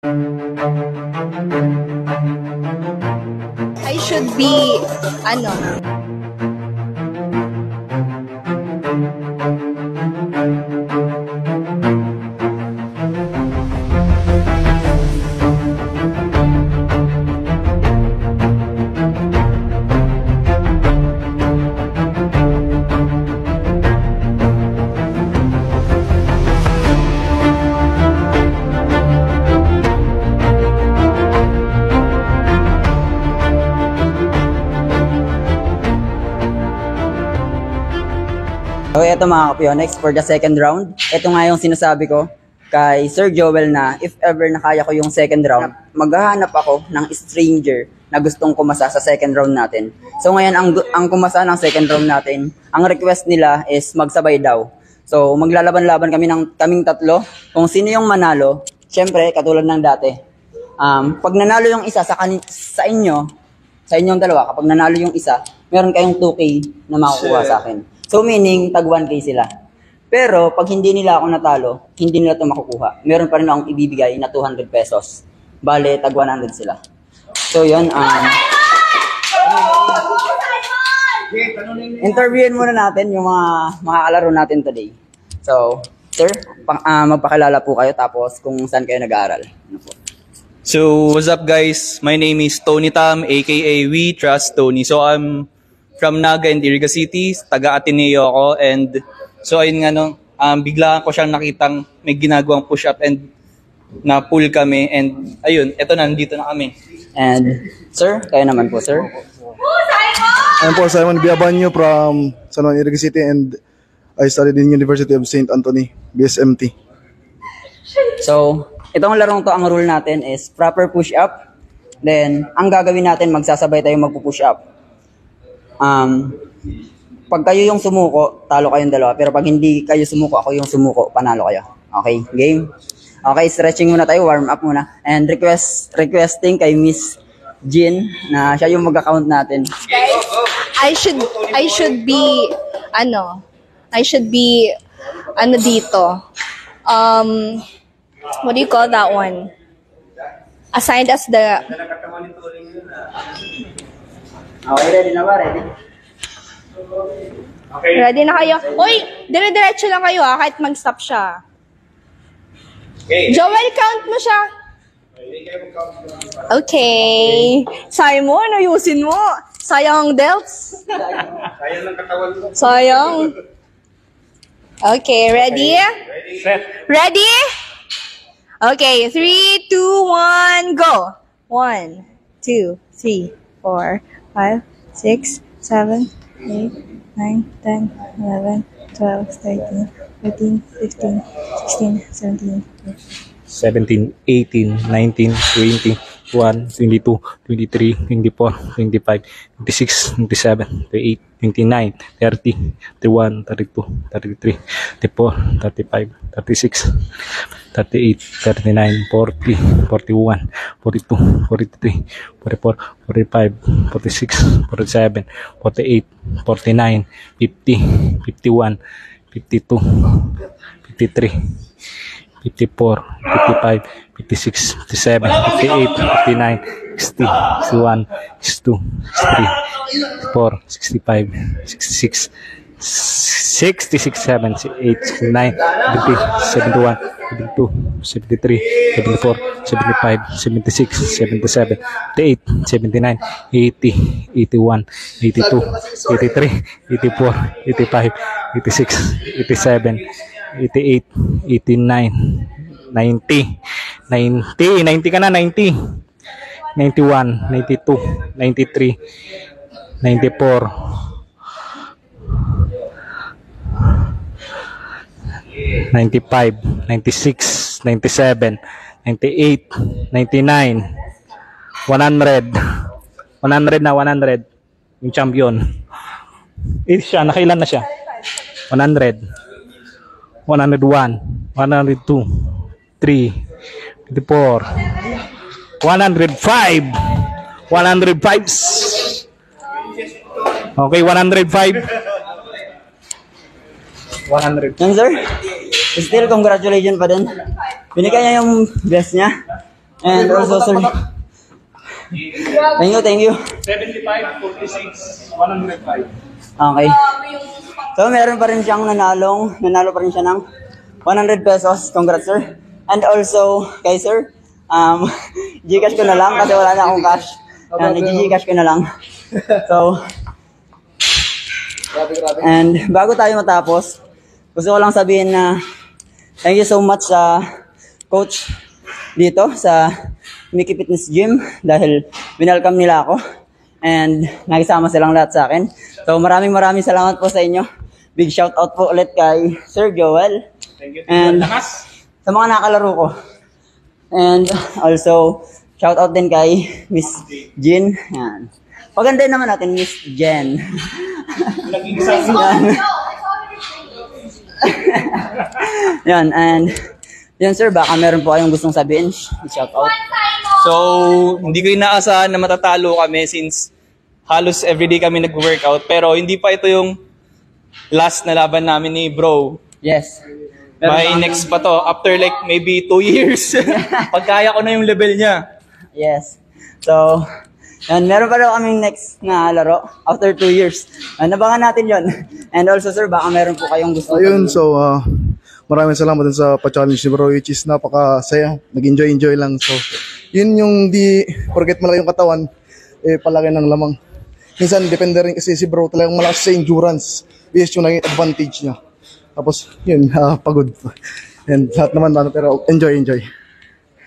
I should be, ano, So eto mga kapyonex, for the second round, ito nga yung sinasabi ko kay Sir Joel na if ever nakaya ko yung second round, maghahanap ako ng stranger na gustong kumasa sa second round natin. So ngayon, ang kumasa ng second round natin, ang request nila is magsabay daw. So maglalaban-laban kaming tatlo. Kung sino yung manalo, syempre katulad ng dati. Pag nanalo yung isa sa inyong dalawa, kapag nanalo yung isa, meron kayong 2K na makukuha sa akin. So meaning, tag 1K sila. Pero, pag hindi nila ako natalo, hindi nila ito makukuha. Meron pa rin akong ibibigay na 200 pesos. Bale, tag 100 sila. So yun, interviewin muna natin yung mga kalaro natin today. So, sir, magpakilala po kayo tapos kung saan kayo nag-aaral. Ano po? So, what's up guys? My name is Tony Tam, aka We Trust Tony. So, I'm from Naga and Iriga City, taga Ateneo ako, and so ayun nga no, biglaan ko siyang nakitang may ginagawang push-up and na-pull kami, and ayun, eto na, nandito na kami. And sir, kayo naman po sir? I'm po Simon Biabanyo from San Juan, Iriga City, and I studied in University of St. Anthony, BSMT. So, itong larong to, ang rule natin is proper push-up, then ang gagawin natin, magsasabay tayo magpo-push up. Pag kayo yung sumuko, talo kayong dalawa. Pero pag hindi kayo sumuko, ako yung sumuko, panalo kayo. Okay, game? Okay, stretching muna tayo, warm up muna. And requesting kay Miss Jean na siya yung mag-account natin. guys, I should be, dito. What do you call that one? Assigned as the... Okay, ready na ba? Ready? Okay. Ready na kayo? Uy, dire-diretso lang kayo kahit mag-stop siya. Okay. Joel, count mo siya. Okay. Simon, ayusin mo. Sayang ang delts. Sayang ng katawan mo. Sayang. Okay, ready? Set. Ready? Okay, 3, 2, 1, go. 1, 2, 3, 4, 5, 6, 7, 8, 9, 10, 11, 12, 13, 14, 15, 16, 17, 17, 18, 19, 20, 21, 22, 23, 24, 25, 26, 27, 28, 29, 30, 31, 32, 33, 34, 35, 36, 38, 39, 40, 41, 42, 43, 44, 45, 46, 47, 48, 49, 50, 51, 52, 53, 54, 55, 56, 57, 58, 59, 60, 61, 62, 63, 64, 65, 66, 66, 7, 8, 69, 70, 71, 72, 73, 74, 75, 76, 77, 78, 79, 80, 81, 82, 83, 84, 85, 86, 87, 88, 89, 90, 90 ka na, 90, 91, 92, 93, 94, 95, 96, 97, 98, 99, 100, 100 na, 100, yung champion. Siya, nakailan na siya? 100, 101, 102, 3, 54, 105, 105. Okay, 105. 100. Yan sir, still congratulations pa din. Binigay niya yung best niya. And also, sir, thank you. 75, 46, 105. Okay. So, meron pa rin siyang nanalo pa rin siya ng 100 pesos. Congrats, sir. And also, kay sir, Gcash ko na lang kasi wala na akong cash. Gcash ko na lang. So, and bago tayo matapos, gusto ko lang sabihin na thank you so much sa coach dito sa Mickey Fitness Gym dahil winelcome nila ako and nakisama silang lahat sa akin. So maraming salamat po sa inyo. Big shout out po ulit kay Sir Joel and sa mga nakalaro ko. And also shout out din kay Miss Jean. Yan. Pagandahin naman natin Miss Jen. Yan, and yan sir, baka meron po kayong gustong sabihin. Shout out. So, hindi ko inaasahan na matatalo kami since halos everyday kami nag-workout. Pero hindi pa ito yung last na laban namin ni bro. Yes. May next pa to. After like maybe 2 years. Pagkaya ko na yung level niya. Yes. So, yan, meron pa daw kaming next na laro after 2 years. Nabangan natin yon. And also sir, baka meron po kayong gustong Ayun, so maraming salamat din sa pa-challenge ni bro, which is napakasaya. Nag-enjoy lang. So, yun yung di forget malaki yung katawan, palaki ng lamang. Minsan, depende rin kasi si bro talagang malakas sa endurance. Yes, yung naging advantage niya. Tapos, yun, pagod. And lahat naman, pero enjoy.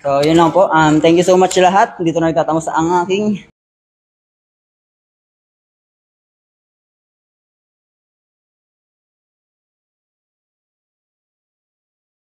So, yun lang po. Thank you so much lahat. Dito na nagtatapos ang aking